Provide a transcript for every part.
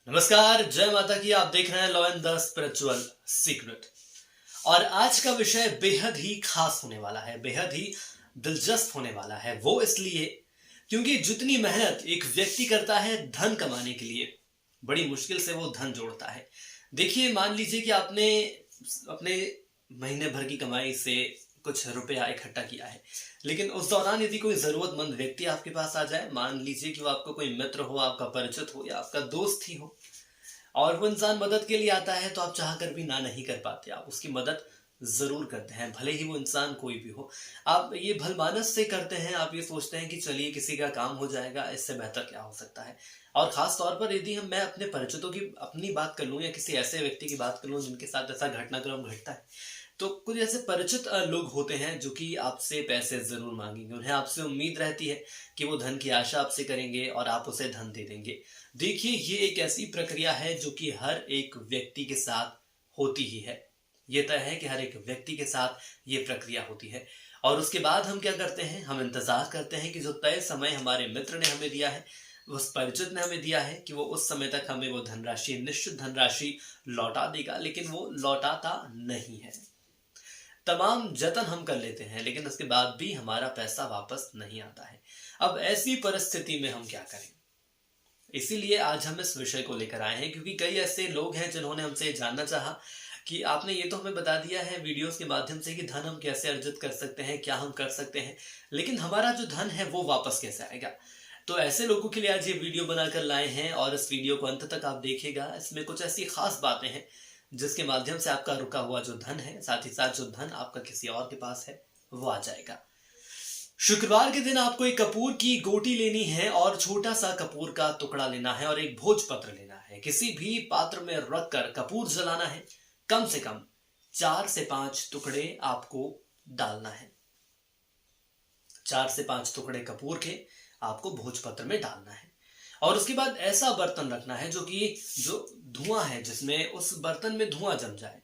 नमस्कार, जय माता की। आप देख रहे हैं law and the spiritual secret. और आज का विषय बेहद ही खास होने वाला है, बेहद ही दिलचस्प होने वाला है। वो इसलिए क्योंकि जितनी मेहनत एक व्यक्ति करता है धन कमाने के लिए, बड़ी मुश्किल से वो धन जोड़ता है। देखिए, मान लीजिए कि आपने अपने महीने भर की कमाई से कुछ रुपया इकट्ठा किया है, लेकिन उस दौरान यदि कोई जरूरतमंद व्यक्ति आपके पास आ जाए, मान लीजिए कि वो आपका कोई मित्र हो, आपका परिचित हो या आपका दोस्त ही हो, और वो इंसान मदद के लिए आता है, तो आप चाह कर भी ना नहीं कर पाते। आप उसकी मदद जरूर करते हैं, भले ही वो इंसान कोई भी हो। आप ये भलमानस से करते हैं, आप ये सोचते हैं कि चलिए किसी का काम हो जाएगा, इससे बेहतर क्या हो सकता है। और खास तौर पर यदि मैं अपने परिचितों की अपनी बात कर लूं या किसी ऐसे व्यक्ति की बात कर लूं जिनके साथ ऐसा घटनाक्रम घटता है, तो कुछ ऐसे परिचित लोग होते हैं जो कि आपसे पैसे जरूर मांगेंगे। उन्हें आपसे उम्मीद रहती है कि वो धन की आशा आपसे करेंगे और आप उसे धन दे देंगे। देखिए, ये एक ऐसी प्रक्रिया है जो कि हर एक व्यक्ति के साथ होती ही है। ये तय है कि हर एक व्यक्ति के साथ ये प्रक्रिया होती है। और उसके बाद हम क्या करते हैं, हम इंतजार करते हैं कि जो तय समय हमारे मित्र ने हमें दिया है, उस परिचित ने हमें दिया है, कि वो उस समय तक हमें वो धनराशि, निश्चित धनराशि लौटा देगा। लेकिन वो लौटाता नहीं है। तमाम जतन हम कर लेते हैं, लेकिन उसके बाद भी हमारा पैसा वापस नहीं आता है। अब ऐसी परिस्थिति में हम क्या करें? इसीलिए आज हम इस विषय को लेकर आए हैं, क्योंकि कई ऐसे लोग हैं जिन्होंने हमसे जानना चाहा कि आपने ये तो हमें बता दिया है वीडियोस के माध्यम से कि धन हम कैसे अर्जित कर सकते हैं, क्या हम कर सकते हैं, लेकिन हमारा जो धन है वो वापस कैसे आएगा। तो ऐसे लोगों के लिए आज ये वीडियो बनाकर लाए हैं, और इस वीडियो को अंत तक आप देखिएगा। इसमें कुछ ऐसी खास बातें हैं जिसके माध्यम से आपका रुका हुआ जो धन है, साथ ही साथ जो धन आपका किसी और के पास है, वो आ जाएगा। शुक्रवार के दिन आपको एक कपूर की गोटी लेनी है और छोटा सा कपूर का टुकड़ा लेना है और एक भोजपत्र लेना है। किसी भी पात्र में रखकर कपूर जलाना है। कम से कम 4 से 5 टुकड़े आपको डालना है। 4 से 5 टुकड़े कपूर के आपको भोजपत्र में डालना है। और उसके बाद ऐसा बर्तन रखना है जो धुआं है, जिसमें उस बर्तन में धुआं जम जाए।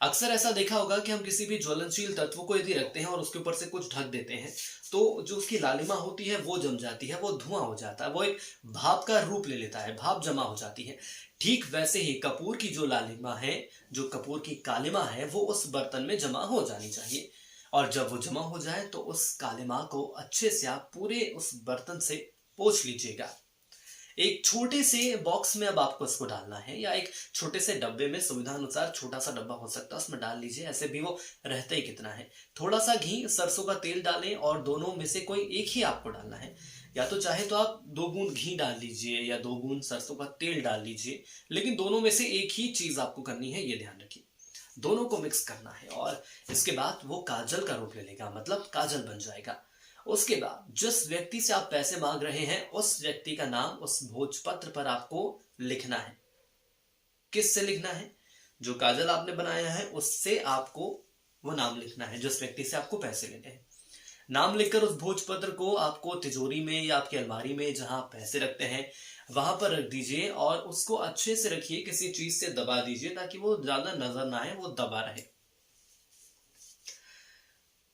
अक्सर ऐसा देखा होगा कि हम किसी भी ज्वलनशील तत्व को यदि रखते हैं और उसके ऊपर से कुछ ढक देते हैं, तो जो उसकी लालिमा होती है वो जम जाती है, वो धुआं हो जाता है, वो एक भाप का रूप ले लेता है, भाप जमा हो जाती है। ठीक वैसे ही कपूर की जो लालिमा है, जो कपूर की कालिमा है, वो उस बर्तन में जमा हो जानी चाहिए। और जब वो जमा हो जाए तो उस कालिमा को अच्छे से आप पूरे उस बर्तन से पोंछ लीजिएगा। एक छोटे से बॉक्स में अब आपको इसको डालना है, या एक छोटे से डब्बे में, सुविधा अनुसार छोटा सा डब्बा हो सकता है, उसमें डाल लीजिए। ऐसे भी वो रहता ही कितना है। थोड़ा सा घी, सरसों का तेल डालें, और दोनों में से कोई एक ही आपको डालना है। या तो चाहे तो आप 2 बूंद घी डाल लीजिए या 2 बूंद सरसों का तेल डाल लीजिए, लेकिन दोनों में से एक ही चीज आपको करनी है, ये ध्यान रखिए। दोनों को मिक्स करना है, और इसके बाद वो काजल का रूप ले लेगा, मतलब काजल बन जाएगा। उसके बाद जिस व्यक्ति से आप पैसे मांग रहे हैं, उस व्यक्ति का नाम उस भोजपत्र पर आपको लिखना है। किससे लिखना है? जो काजल आपने बनाया है उससे आपको वो नाम लिखना है, जिस व्यक्ति से आपको पैसे लेने हैं। नाम लिखकर उस भोजपत्र को आपको तिजोरी में या आपकी अलमारी में, जहां आप पैसे रखते हैं, वहां पर रख दीजिए। और उसको अच्छे से रखिए, किसी चीज से दबा दीजिए ताकि वो ज्यादा नजर ना आए, वो दबा रहे।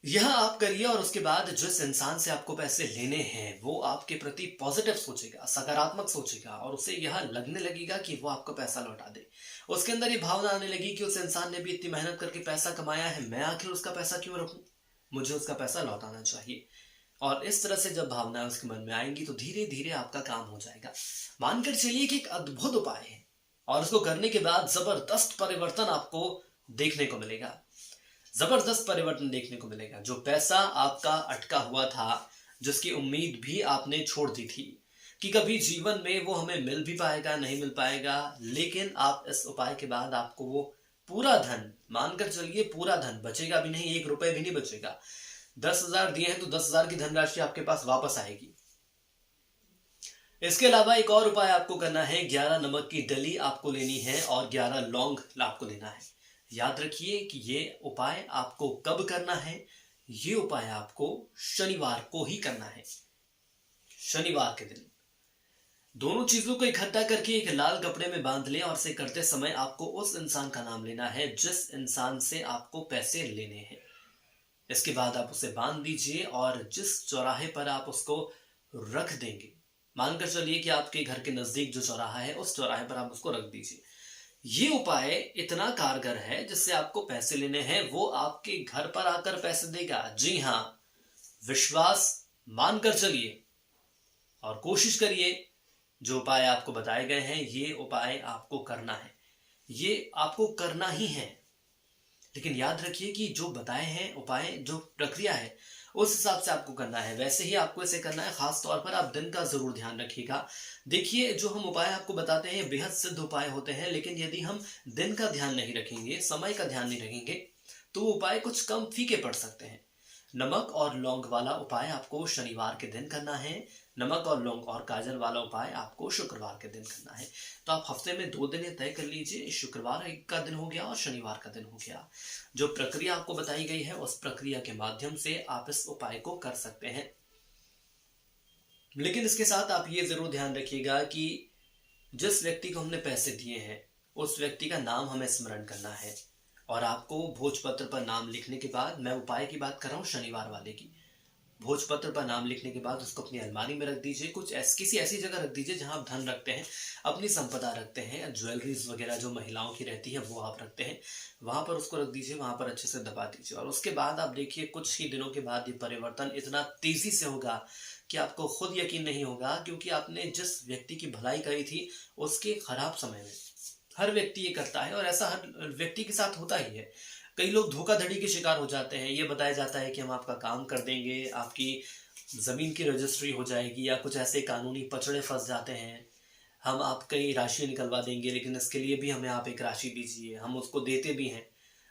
यह आप करिए, और उसके बाद जिस इंसान से आपको पैसे लेने हैं वो आपके प्रति पॉजिटिव सोचेगा, सकारात्मक सोचेगा, और उसे यह लगने लगेगा कि वो आपको पैसा लौटा दे। उसके अंदर ये भावना आने लगी कि उस इंसान ने भी इतनी मेहनत करके पैसा कमाया है, मैं आखिर उसका पैसा क्यों रखूं, मुझे उसका पैसा लौटाना चाहिए। और इस तरह से जब भावनाएं उसके मन में आएंगी तो धीरे धीरे आपका काम हो जाएगा। मानकर चलिए कि एक अद्भुत उपाय है, और उसको करने के बाद जबरदस्त परिवर्तन आपको देखने को मिलेगा। जबरदस्त परिवर्तन देखने को मिलेगा। जो पैसा आपका अटका हुआ था, जिसकी उम्मीद भी आपने छोड़ दी थी कि कभी जीवन में वो हमें मिल भी पाएगा, नहीं मिल पाएगा, लेकिन आप इस उपाय के बाद आपको वो पूरा धन, मानकर चलिए पूरा धन बचेगा भी नहीं, 1 रुपए भी नहीं बचेगा। 10,000 दिए हैं तो 10,000 की धनराशि आपके पास वापस आएगी। इसके अलावा एक और उपाय आपको करना है। 11 नमक की डली आपको लेनी है और 11 लौंग आपको लेना है। याद रखिए कि ये उपाय आपको कब करना है? ये उपाय आपको शनिवार को ही करना है। शनिवार के दिन दोनों चीजों को इकट्ठा करके एक लाल कपड़े में बांध लें, और इसे करते समय आपको उस इंसान का नाम लेना है जिस इंसान से आपको पैसे लेने हैं। इसके बाद आप उसे बांध दीजिए, और जिस चौराहे पर आप उसको रख देंगे, मानकर चलिए कि आपके घर के नजदीक जो चौराहा है उस चौराहे पर आप उसको रख दीजिए। ये उपाय इतना कारगर है, जिससे आपको पैसे लेने हैं वो आपके घर पर आकर पैसे देगा। जी हाँ, विश्वास मानकर चलिए और कोशिश करिए। जो उपाय आपको बताए गए हैं ये उपाय आपको करना है, ये आपको करना ही है। लेकिन याद रखिए कि जो बताए हैं उपाय, जो प्रक्रिया है उस हिसाब से आपको करना है, वैसे ही आपको इसे करना है। खास तौर पर आप दिन का जरूर ध्यान रखिएगा। देखिए, जो हम उपाय आपको बताते हैं ये बेहद सिद्ध उपाय होते हैं, लेकिन यदि हम दिन का ध्यान नहीं रखेंगे, समय का ध्यान नहीं रखेंगे, तो वो उपाय कुछ कम फीके पड़ सकते हैं। नमक और लौंग वाला उपाय आपको शनिवार के दिन करना है। नमक और लौंग और काजल वाला उपाय आपको शुक्रवार के दिन करना है। तो आप हफ्ते में 2 दिन तय कर लीजिए। शुक्रवार का दिन हो गया और शनिवार का दिन हो गया। जो प्रक्रिया आपको बताई गई है उस प्रक्रिया के माध्यम से आप इस उपाय को कर सकते हैं। लेकिन इसके साथ आप ये जरूर ध्यान रखिएगा कि जिस व्यक्ति को हमने पैसे दिए हैं उस व्यक्ति का नाम हमें स्मरण करना है। और आपको भोजपत्र पर नाम लिखने के बाद, मैं उपाय की बात कर रहा हूँ शनिवार वाले की, भोजपत्र पर नाम लिखने के बाद उसको अपनी अलमारी में रख दीजिए। किसी ऐसी जगह रख दीजिए जहां आप धन रखते हैं, अपनी संपदा रखते हैं, ज्वेलरीज वगैरह जो महिलाओं की रहती है वो आप रखते हैं, वहां पर उसको रख दीजिए, वहां पर अच्छे से दबा दीजिए। और उसके बाद आप देखिए कुछ ही दिनों के बाद ये परिवर्तन इतना तेजी से होगा कि आपको खुद यकीन नहीं होगा, क्योंकि आपने जिस व्यक्ति की भलाई करी थी उसके खराब समय में। हर व्यक्ति ये करता है और ऐसा हर व्यक्ति के साथ होता ही है। कई लोग धोखाधड़ी के शिकार हो जाते हैं। ये बताया जाता है कि हम आपका काम कर देंगे, आपकी जमीन की रजिस्ट्री हो जाएगी, या कुछ ऐसे कानूनी पचड़े फंस जाते हैं, हम आपकी राशि निकलवा देंगे, लेकिन इसके लिए भी हमें आप एक राशि दीजिए। हम उसको देते भी हैं,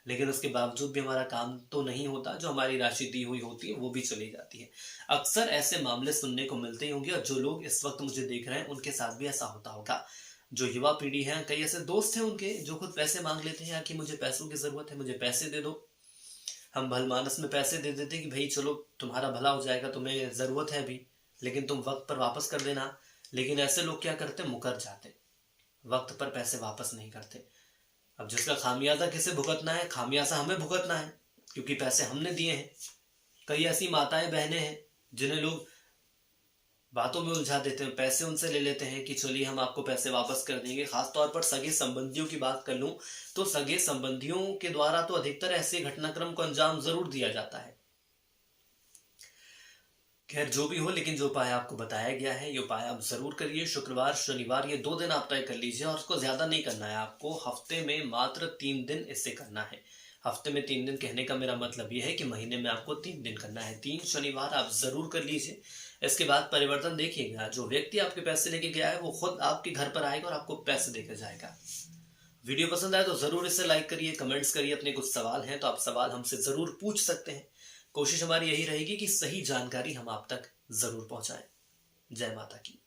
लेकिन उसके बावजूद भी हमारा काम तो नहीं होता, जो हमारी राशि दी हुई होती है वो भी चली जाती है। अक्सर ऐसे मामले सुनने को मिलते ही होंगे, और जो लोग इस वक्त मुझे देख रहे हैं उनके साथ भी ऐसा होता होगा। जो युवा पीढ़ी है, कई ऐसे दोस्त हैं उनके जो खुद पैसे मांग लेते हैं, यार कि मुझे पैसों की जरूरत है, मुझे पैसे दे दो। हम भलमानस में पैसे दे देते कि भाई चलो तुम्हारा भला हो जाएगा, तुम्हें जरूरत है अभी, लेकिन तुम वक्त पर वापस कर देना। लेकिन ऐसे लोग क्या करते, मुकर जाते, वक्त पर पैसे वापस नहीं करते। अब जिसका खामियाजा किसे भुगतना है, खामियाजा हमें भुगतना है, क्योंकि पैसे हमने दिए हैं। कई ऐसी माताएं बहनें हैं जिन्हें लोग बातों में उलझा देते हैं, पैसे उनसे ले लेते हैं कि चलिए हम आपको पैसे वापस कर देंगे। खासतौर पर सगे संबंधियों की बात कर लूं तो सगे संबंधियों के द्वारा तो अधिकतर ऐसे घटनाक्रम को अंजाम जरूर दिया जाता है। खैर जो भी हो, लेकिन जो उपाय आपको बताया गया है ये उपाय आप जरूर करिए। शुक्रवार शनिवार ये 2 दिन आप तय कर लीजिए, और उसको ज्यादा नहीं करना है आपको। हफ्ते में मात्र 3 दिन इससे करना है। हफ्ते में 3 दिन कहने का मेरा मतलब ये है कि महीने में आपको 3 दिन करना है। 3 शनिवार आप जरूर कर लीजिए। इसके बाद परिवर्तन देखिएगा। जो व्यक्ति आपके पैसे लेके गया है वो खुद आपके घर पर आएगा और आपको पैसे देकर जाएगा। वीडियो पसंद आए तो जरूर इसे लाइक करिए, कमेंट्स करिए। अपने कुछ सवाल हैं तो आप सवाल हमसे जरूर पूछ सकते हैं। कोशिश हमारी यही रहेगी कि सही जानकारी हम आप तक जरूर पहुंचाएं। जय माता की।